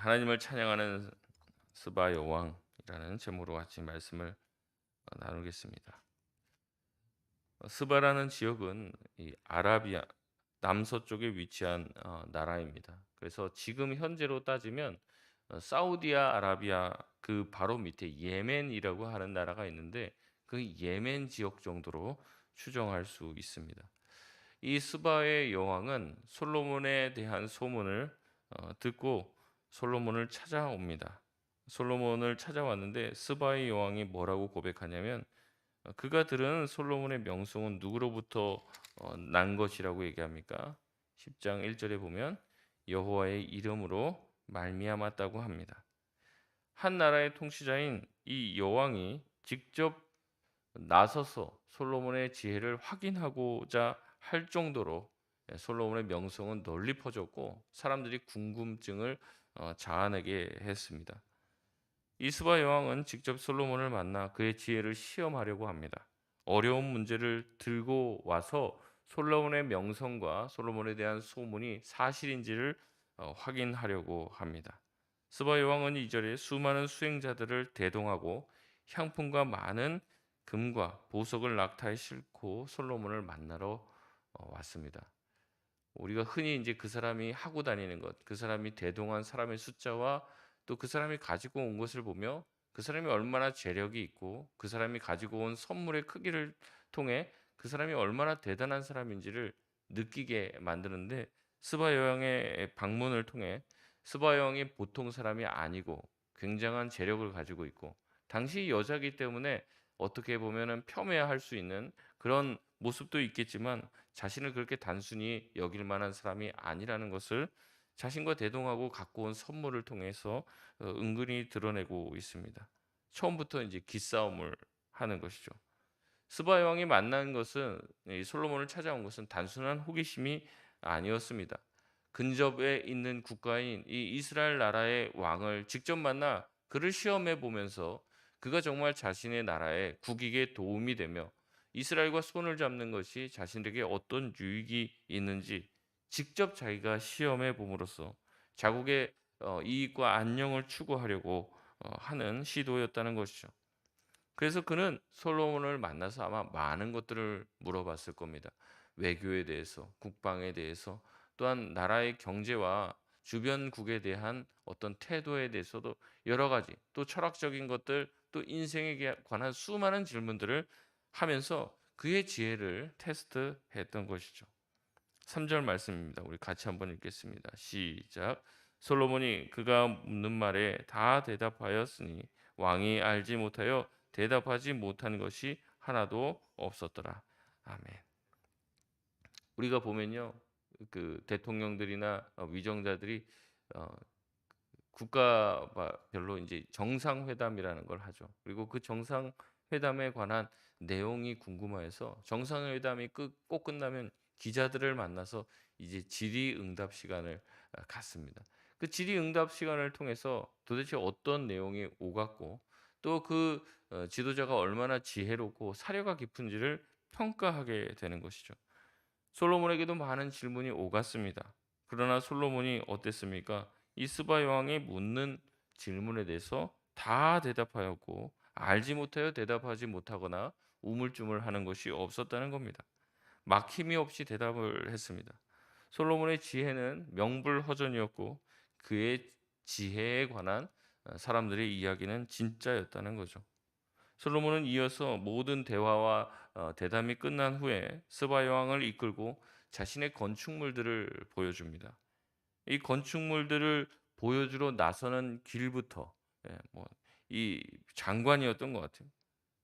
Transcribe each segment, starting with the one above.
하나님을 찬양하는 스바 여왕이라는 제목으로 같이 말씀을 나누겠습니다. 스바라는 지역은 이 아라비아 남서쪽에 위치한 나라입니다. 그래서 지금 현재로 따지면 사우디아라비아 그 바로 밑에 예멘이라고 하는 나라가 있는데 그 예멘 지역 정도로 추정할 수 있습니다. 이 스바의 여왕은 솔로몬에 대한 소문을 듣고 솔로몬을 찾아옵니다. 솔로몬을 찾아왔는데 스바의 여왕이 뭐라고 고백하냐면 그가 들은 솔로몬의 명성은 누구로부터 난 것이라고 얘기합니까? 10장 1절에 보면 여호와의 이름으로 말미암았다고 합니다. 한 나라의 통치자인 이 여왕이 직접 나서서 솔로몬의 지혜를 확인하고자 할 정도로 솔로몬의 명성은 널리 퍼졌고 사람들이 궁금증을 자아내게 했습니다. 이스바 여왕은 직접 솔로몬을 만나 그의 지혜를 시험하려고 합니다. 어려운 문제를 들고 와서 솔로몬의 명성과 솔로몬에 대한 소문이 사실인지를 확인하려고 합니다. 스바 여왕은 이 절에 수많은 수행자들을 대동하고 향품과 많은 금과 보석을 낙타에 싣고 솔로몬을 만나러 왔습니다. 우리가 흔히 이제 그 사람이 하고 다니는 것, 그 사람이 대동한 사람의 숫자와 또 그 사람이 가지고 온 것을 보며 그 사람이 얼마나 재력이 있고 그 사람이 가지고 온 선물의 크기를 통해 그 사람이 얼마나 대단한 사람인지를 느끼게 만드는데 스바 여왕의 방문을 통해 스바 여왕이 보통 사람이 아니고 굉장한 재력을 가지고 있고 당시 여자이기 때문에 어떻게 보면은 폄훼할 수 있는 그런 모습도 있겠지만 자신을 그렇게 단순히 여길 만한 사람이 아니라는 것을 자신과 대동하고 갖고 온 선물을 통해서 은근히 드러내고 있습니다. 처음부터 이제 기싸움을 하는 것이죠. 스바 왕이 만난 것은 이 솔로몬을 찾아온 것은 단순한 호기심이 아니었습니다. 근접에 있는 국가인 이 이스라엘 나라의 왕을 직접 만나 그를 시험해 보면서 그가 정말 자신의 나라의 국익에 도움이 되며 이스라엘과 손을 잡는 것이 자신에게 어떤 유익이 있는지 직접 자기가 시험해 봄으로써 자국의 이익과 안녕을 추구하려고 하는 시도였다는 것이죠. 그래서 그는 솔로몬을 만나서 아마 많은 것들을 물어봤을 겁니다. 외교에 대해서, 국방에 대해서, 또한 나라의 경제와 주변국에 대한 어떤 태도에 대해서도 여러 가지, 또 철학적인 것들, 또 인생에 관한 수많은 질문들을 하면서 그의 지혜를 테스트했던 것이죠. 3절 말씀입니다. 우리 같이 한번 읽겠습니다. 시작. 솔로몬이 그가 묻는 말에 다 대답하였으니 왕이 알지 못하여 대답하지 못한 것이 하나도 없었더라. 아멘. 우리가 보면요, 그 대통령들이나 위정자들이 어, 국가별로 이제 정상회담이라는 걸 하죠. 그리고 그 정상회담에 관한 내용이 궁금해서 정상회담이 꼭 끝나면 기자들을 만나서 이제 질의응답 시간을 갖습니다. 그 질의응답 시간을 통해서 도대체 어떤 내용이 오갔고 또 그 지도자가 얼마나 지혜롭고 사려가 깊은지를 평가하게 되는 것이죠. 솔로몬에게도 많은 질문이 오갔습니다. 그러나 솔로몬이 어땠습니까? 이스바 왕이 묻는 질문에 대해서 다 대답하였고 알지 못하여 대답하지 못하거나 우물쭈물하는 것이 없었다는 겁니다. 막힘이 없이 대답을 했습니다. 솔로몬의 지혜는 명불허전이었고 그의 지혜에 관한 사람들의 이야기는 진짜였다는 거죠. 솔로몬은 이어서 모든 대화와 대담이 끝난 후에 스바 여왕을 이끌고 자신의 건축물들을 보여줍니다. 이 건축물들을 보여주러 나서는 길부터 이 장관이었던 것 같아요.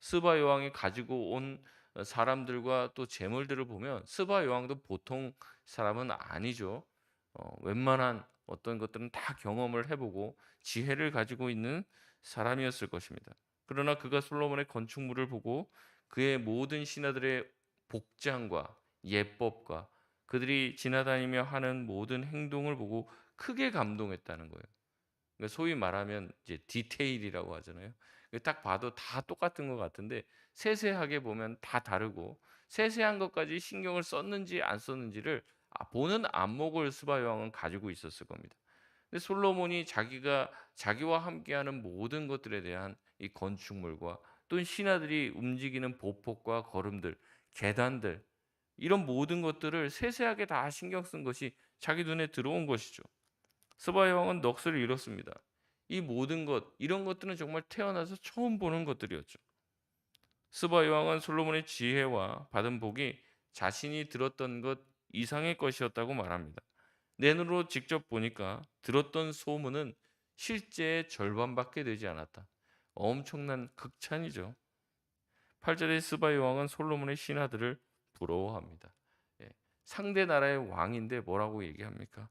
스바 여왕이 가지고 온 사람들과 또 재물들을 보면 스바 여왕도 보통 사람은 아니죠. 웬만한 어떤 것들은 다 경험을 해보고 지혜를 가지고 있는 사람이었을 것입니다. 그러나 그가 솔로몬의 건축물을 보고 그의 모든 신하들의 복장과 예법과 그들이 지나다니며 하는 모든 행동을 보고 크게 감동했다는 거예요. 그러니까 소위 말하면 이제 디테일이라고 하잖아요. 딱 봐도 다 똑같은 것 같은데 세세하게 보면 다 다르고 세세한 것까지 신경을 썼는지 안 썼는지를 보는 안목을 스바 여왕은 가지고 있었을 겁니다. 근데 솔로몬이 자기와 함께하는 모든 것들에 대한 이 건축물과 또 신하들이 움직이는 보폭과 걸음들, 계단들 이런 모든 것들을 세세하게 다 신경 쓴 것이 자기 눈에 들어온 것이죠. 스바야 왕은 넋을 잃었습니다. 이 모든 것, 이런 것들은 정말 태어나서 처음 보는 것들이었죠. 스바야 왕은 솔로몬의 지혜와 받은 복이 자신이 들었던 것 이상의 것이었다고 말합니다. 내 눈으로 직접 보니까 들었던 소문은 실제의 절반밖에 되지 않았다. 엄청난 극찬이죠. 8절의 스바야 왕은 솔로몬의 신하들을 부러워합니다. 예, 상대 나라의 왕인데 뭐라고 얘기합니까?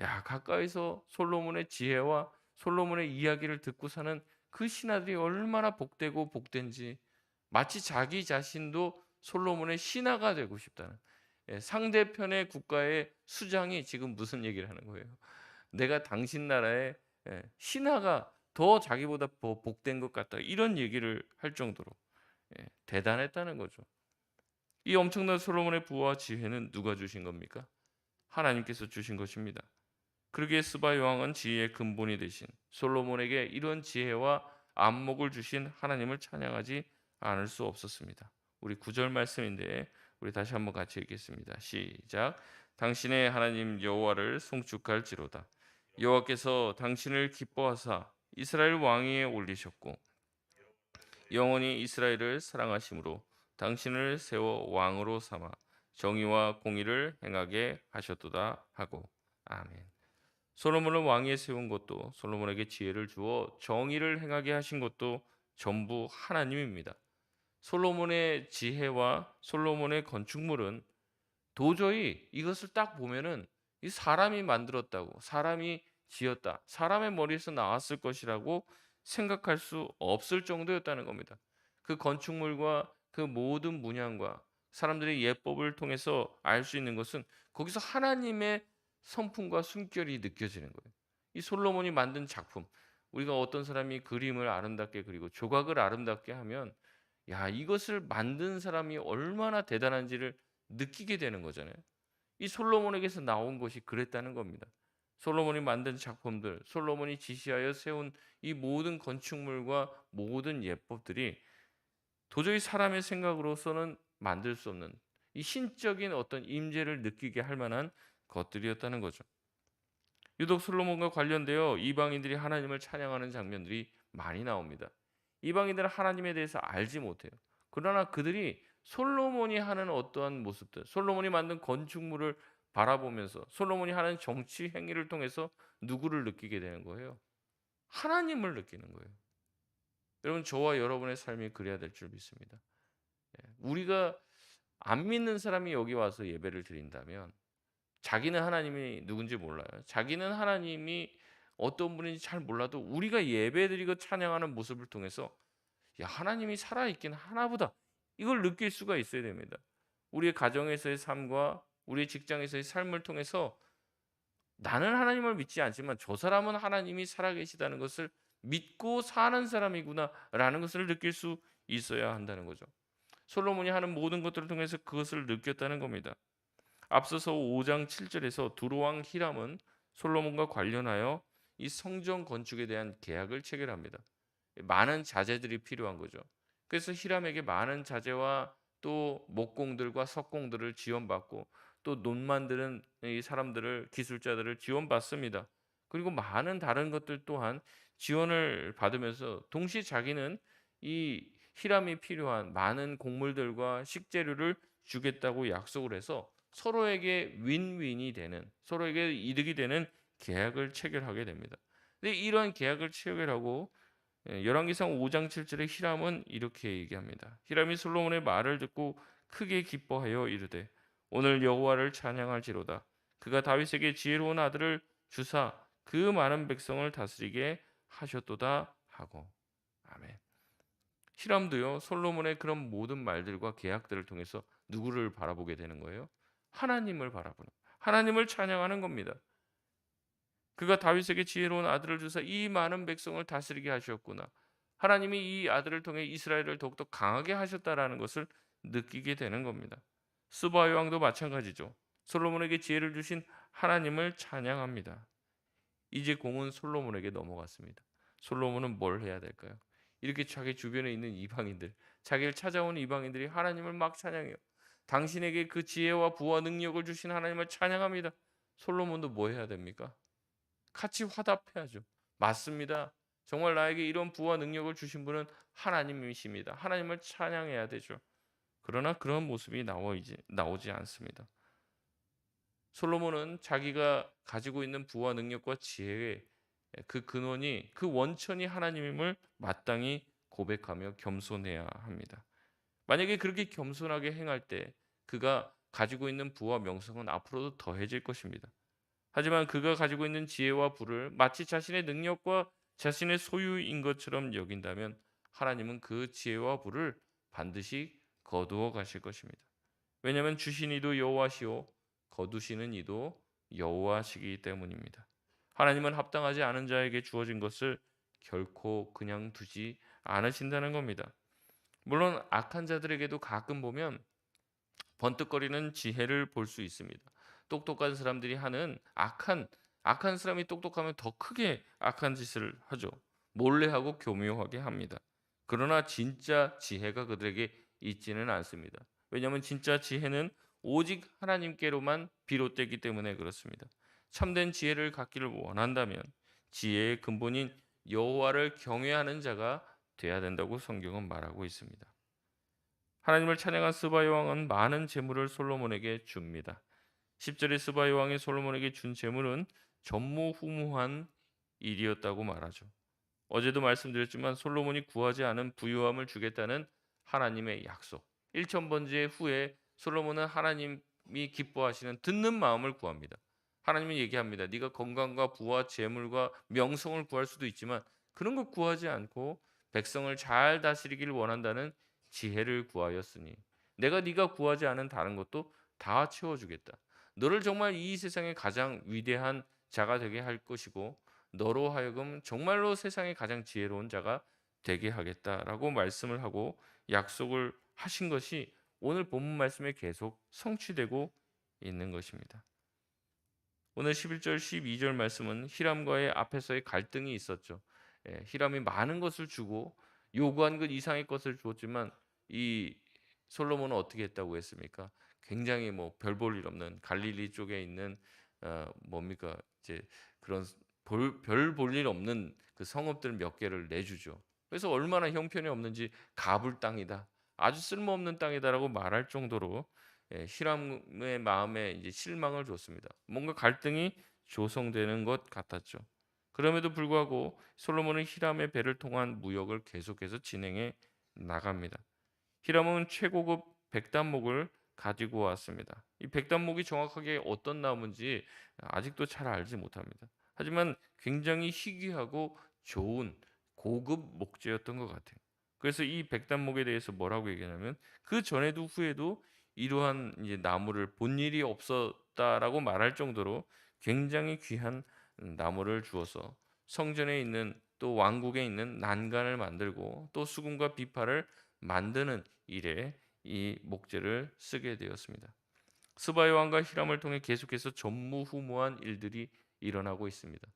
야, 가까이서 솔로몬의 지혜와 솔로몬의 이야기를 듣고 사는 그 신하들이 얼마나 복되고 복된지 마치 자기 자신도 솔로몬의 신하가 되고 싶다는 상대편의 국가의 수장이 지금 무슨 얘기를 하는 거예요? 내가 당신 나라의 신하가 더 자기보다 더 복된 것 같다. 이런 얘기를 할 정도로 대단했다는 거죠. 이 엄청난 솔로몬의 부와 지혜는 누가 주신 겁니까? 하나님께서 주신 것입니다. 그러기에 스바야 왕은 지혜의 근본이 되신 솔로몬에게 이런 지혜와 안목을 주신 하나님을 찬양하지 않을 수 없었습니다. 우리 9절 말씀인데 우리 다시 한번 같이 읽겠습니다. 시작. 당신의 하나님 여호와를 송축할지로다. 여호와께서 당신을 기뻐하사 이스라엘 왕위에 올리셨고 영원히 이스라엘을 사랑하심으로 당신을 세워 왕으로 삼아 정의와 공의를 행하게 하셨도다 하고 아멘. 솔로몬을 왕위에 세운 것도 솔로몬에게 지혜를 주어 정의를 행하게 하신 것도 전부 하나님입니다. 솔로몬의 지혜와 솔로몬의 건축물은 도저히 이것을 딱 보면은 이 사람이 만들었다고, 사람이 지었다, 사람의 머리에서 나왔을 것이라고 생각할 수 없을 정도였다는 겁니다. 그 건축물과 그 모든 문양과 사람들의 예법을 통해서 알 수 있는 것은 거기서 하나님의 성품과 숨결이 느껴지는 거예요. 이 솔로몬이 만든 작품, 우리가 어떤 사람이 그림을 아름답게 그리고 조각을 아름답게 하면 야, 이것을 만든 사람이 얼마나 대단한지를 느끼게 되는 거잖아요. 이 솔로몬에게서 나온 것이 그랬다는 겁니다. 솔로몬이 만든 작품들, 솔로몬이 지시하여 세운 이 모든 건축물과 모든 예법들이 도저히 사람의 생각으로서는 만들 수 없는 이 신적인 어떤 임재를 느끼게 할 만한 것들이었다는 거죠. 유독 솔로몬과 관련되어 이방인들이 하나님을 찬양하는 장면들이 많이 나옵니다. 이방인들은 하나님에 대해서 알지 못해요. 그러나 그들이 솔로몬이 하는 어떠한 모습들, 솔로몬이 만든 건축물을 바라보면서 솔로몬이 하는 정치 행위를 통해서 누구를 느끼게 되는 거예요? 하나님을 느끼는 거예요. 여러분, 저와 여러분의 삶이 그래야 될 줄 믿습니다. 우리가 안 믿는 사람이 여기 와서 예배를 드린다면 자기는 하나님이 누군지 몰라요. 자기는 하나님이 어떤 분인지 잘 몰라도 우리가 예배드리고 찬양하는 모습을 통해서 야, 하나님이 살아있긴 하나보다 이걸 느낄 수가 있어야 됩니다. 우리의 가정에서의 삶과 우리의 직장에서의 삶을 통해서 나는 하나님을 믿지 않지만 저 사람은 하나님이 살아계시다는 것을 믿고 사는 사람이구나라는 것을 느낄 수 있어야 한다는 거죠. 솔로몬이 하는 모든 것들을 통해서 그것을 느꼈다는 겁니다. 앞서서 5장 7절에서 두로왕 히람은 솔로몬과 관련하여 이 성전 건축에 대한 계약을 체결합니다. 많은 자재들이 필요한 거죠. 그래서 히람에게 많은 자재와 또 목공들과 석공들을 지원받고 또 논 만드는 이 사람들을 기술자들을 지원받습니다. 그리고 많은 다른 것들 또한 지원을 받으면서 동시에 자기는 이 히람이 필요한 많은 곡물들과 식재료를 주겠다고 약속을 해서 서로에게 윈윈이 되는 서로에게 이득이 되는 계약을 체결하게 됩니다. 근데 이러한 계약을 체결하고 열왕기상 5장 7절에 히람은 이렇게 얘기합니다. 히람이 솔로몬의 말을 듣고 크게 기뻐하여 이르되 오늘 여호와를 찬양할지로다. 그가 다윗에게 지혜로운 아들을 주사 그 많은 백성을 다스리게 하셨도다 하고. 아멘. 히람도요 솔로몬의 그런 모든 말들과 계약들을 통해서 누구를 바라보게 되는 거예요? 하나님을 바라보는, 하나님을 찬양하는 겁니다. 그가 다윗에게 지혜로운 아들을 주사 이 많은 백성을 다스리게 하셨구나. 하나님이 이 아들을 통해 이스라엘을 더욱더 강하게 하셨다라는 것을 느끼게 되는 겁니다. 스바야 왕도 마찬가지죠. 솔로몬에게 지혜를 주신 하나님을 찬양합니다. 이제 공은 솔로몬에게 넘어갔습니다. 솔로몬은 뭘 해야 될까요? 이렇게 자기 주변에 있는 이방인들, 자기를 찾아온 이방인들이 하나님을 막 찬양해요. 당신에게 그 지혜와 부와 능력을 주신 하나님을 찬양합니다. 솔로몬도 뭐 해야 됩니까? 같이 화답해야죠. 맞습니다. 정말 나에게 이런 부와 능력을 주신 분은 하나님이십니다. 하나님을 찬양해야 되죠. 그러나 그런 모습이 나오지 않습니다. 솔로몬은 자기가 가지고 있는 부와 능력과 지혜의 그 근원이, 그 원천이 하나님임을 마땅히 고백하며 겸손해야 합니다. 만약에 그렇게 겸손하게 행할 때 그가 가지고 있는 부와 명성은 앞으로도 더해질 것입니다. 하지만 그가 가지고 있는 지혜와 부를 마치 자신의 능력과 자신의 소유인 것처럼 여긴다면 하나님은 그 지혜와 부를 반드시 거두어 가실 것입니다. 왜냐하면 주신 이도 여호와시오 거두시는 이도 여호와시기 때문입니다. 하나님은 합당하지 않은 자에게 주어진 것을 결코 그냥 두지 않으신다는 겁니다. 물론 악한 자들에게도 가끔 보면 번뜩거리는 지혜를 볼 수 있습니다. 똑똑한 사람들이 하는 악한 사람이 똑똑하면 더 크게 악한 짓을 하죠. 몰래 하고 교묘하게 합니다. 그러나 진짜 지혜가 그들에게 있지는 않습니다. 왜냐하면 진짜 지혜는 오직 하나님께로만 비롯되기 때문에 그렇습니다. 참된 지혜를 갖기를 원한다면 지혜의 근본인 여호와를 경외하는 자가 돼야 된다고 성경은 말하고 있습니다. 하나님을 찬양한 스바야 왕은 많은 재물을 솔로몬에게 줍니다. 10절에 스바야 왕이 솔로몬에게 준 재물은 전무후무한 일이었다고 말하죠. 어제도 말씀드렸지만 솔로몬이 구하지 않은 부유함을 주겠다는 하나님의 약속. 1,000번째 후에 솔로몬은 하나님이 기뻐하시는 듣는 마음을 구합니다. 하나님은 얘기합니다. 네가 건강과 부와 재물과 명성을 구할 수도 있지만 그런 것 구하지 않고 백성을 잘 다스리기를 원한다는 지혜를 구하였으니 내가 네가 구하지 않은 다른 것도 다 채워주겠다. 너를 정말 이 세상의 가장 위대한 자가 되게 할 것이고 너로 하여금 정말로 세상의 가장 지혜로운 자가 되게 하겠다라고 말씀을 하고 약속을 하신 것이 오늘 본문 말씀에 계속 성취되고 있는 것입니다. 오늘 11절 12절 말씀은 히람과의 앞에서의 갈등이 있었죠. 히람이 많은 것을 주고 요구한 것 이상의 것을 주었지만 이 솔로몬은 어떻게 했다고 했습니까? 굉장히 뭐 별 볼 일 없는 갈릴리 쪽에 있는 뭡니까? 이제 그런 별 볼 일 없는 그 성읍들 몇 개를 내주죠. 그래서 얼마나 형편이 없는지 가불 땅이다. 아주 쓸모없는 땅이다라고 말할 정도로 히람의 마음에 이제 실망을 줬습니다. 뭔가 갈등이 조성되는 것 같았죠. 그럼에도 불구하고 솔로몬은 히람의 배를 통한 무역을 계속해서 진행해 나갑니다. 히람은 최고급 백단목을 가지고 왔습니다. 이 백단목이 정확하게 어떤 나무인지 아직도 잘 알지 못합니다. 하지만 굉장히 희귀하고 좋은 고급 목재였던 것 같아요. 그래서 이 백단목에 대해서 뭐라고 얘기하냐면 그 전에도 후에도 이러한 이제 나무를 본 일이 없었다라고 말할 정도로 굉장히 귀한 나무를 주어서 성전에 있는 또 왕국에 있는 난간을 만들고 또 수금과 비파를 만드는 일에 이 목재를 쓰게 되었습니다. 스바야 왕과 히람을 통해 계속해서 전무후무한 일들이 일어나고 있습니다.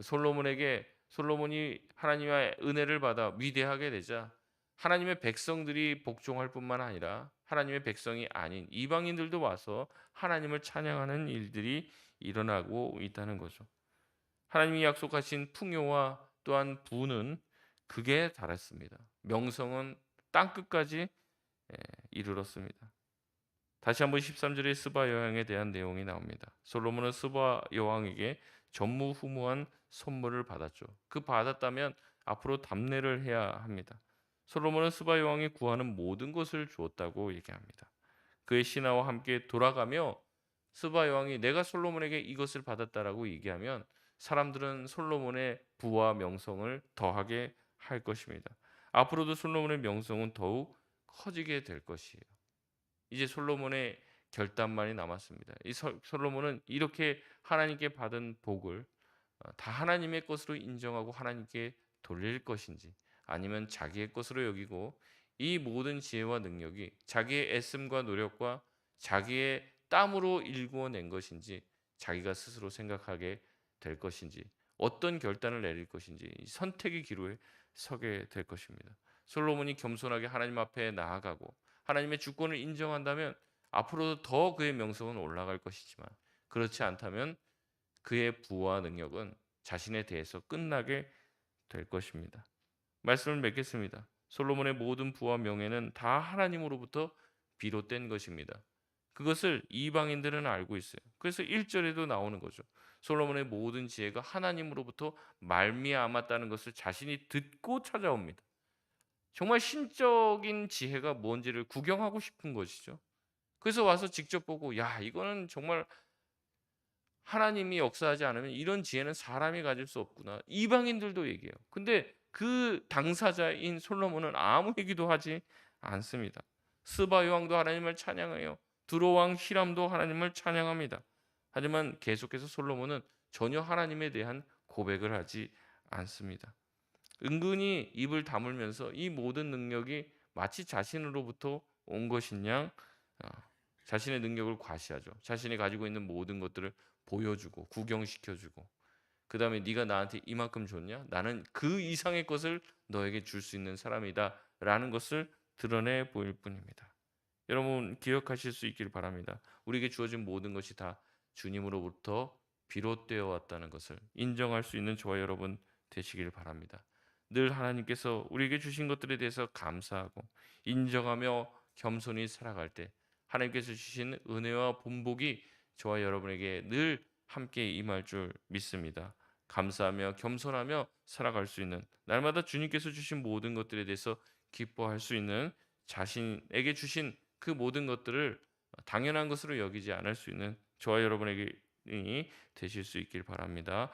솔로몬이 하나님의 은혜를 받아 위대하게 되자 하나님의 백성들이 복종할 뿐만 아니라 하나님의 백성이 아닌 이방인들도 와서 하나님을 찬양하는 일들이 일어나고 있다는 거죠. 하나님이 약속하신 풍요와 또한 부는 극에 달했습니다. 명성은 땅 끝까지 이르렀습니다. 다시 한번 13절의 스바 여왕에 대한 내용이 나옵니다. 솔로몬은 스바 여왕에게 전무후무한 선물을 받았죠. 그 받았다면 앞으로 답례를 해야 합니다. 솔로몬은 스바 여왕이 구하는 모든 것을 주었다고 얘기합니다. 그의 신하와 함께 돌아가며 스바 여왕이 내가 솔로몬에게 이것을 받았다라고 얘기하면 사람들은 솔로몬의 부와 명성을 더하게 할 것입니다. 앞으로도 솔로몬의 명성은 더욱 커지게 될 것이에요. 이제 솔로몬의 결단만이 남았습니다. 이 솔로몬은 이렇게 하나님께 받은 복을 다 하나님의 것으로 인정하고 하나님께 돌릴 것인지 아니면 자기의 것으로 여기고 이 모든 지혜와 능력이 자기의 애씀과 노력과 자기의 땀으로 일구어낸 것인지 자기가 스스로 생각하게 될 것인지 어떤 결단을 내릴 것인지 이 선택의 기로에 서게 될 것입니다. 솔로몬이 겸손하게 하나님 앞에 나아가고 하나님의 주권을 인정한다면 앞으로도 더 그의 명성은 올라갈 것이지만, 그렇지 않다면 그의 부와 능력은 자신에 대해서 끝나게 될 것입니다. 말씀을 맺겠습니다. 솔로몬의 모든 부와 명예는 다 하나님으로부터 비롯된 것입니다. 그것을 이방인들은 알고 있어요. 그래서 1절에도 나오는 거죠. 솔로몬의 모든 지혜가 하나님으로부터 말미암았다는 것을 자신이 듣고 찾아옵니다. 정말 신적인 지혜가 뭔지를 구경하고 싶은 것이죠. 그래서 와서 직접 보고, 야, 이거는 정말 하나님이 역사하지 않으면 이런 지혜는 사람이 가질 수 없구나. 이방인들도 얘기해요. 근데 그 당사자인 솔로몬은 아무 얘기도 하지 않습니다. 스바 여왕도 하나님을 찬양해요. 두로 왕 히람도 하나님을 찬양합니다. 하지만 계속해서 솔로몬은 전혀 하나님에 대한 고백을 하지 않습니다. 은근히 입을 다물면서 이 모든 능력이 마치 자신으로부터 온 것인 양 어, 자신의 능력을 과시하죠. 자신이 가지고 있는 모든 것들을 보여주고 구경시켜주고, 그 다음에 네가 나한테 이만큼 줬냐? 나는 그 이상의 것을 너에게 줄 수 있는 사람이다 라는 것을 드러내 보일 뿐입니다. 여러분 기억하실 수 있길 바랍니다. 우리에게 주어진 모든 것이 다 주님으로부터 비롯되어 왔다는 것을 인정할 수 있는 저와 여러분 되시길 바랍니다. 늘 하나님께서 우리에게 주신 것들에 대해서 감사하고 인정하며 겸손히 살아갈 때 하나님께서 주신 은혜와 본복이 저와 여러분에게 늘 함께 임할 줄 믿습니다. 감사하며 겸손하며 살아갈 수 있는, 날마다 주님께서 주신 모든 것들에 대해서 기뻐할 수 있는, 자신에게 주신 그 모든 것들을 당연한 것으로 여기지 않을 수 있는 저와 여러분에게 되실 수 있길 바랍니다.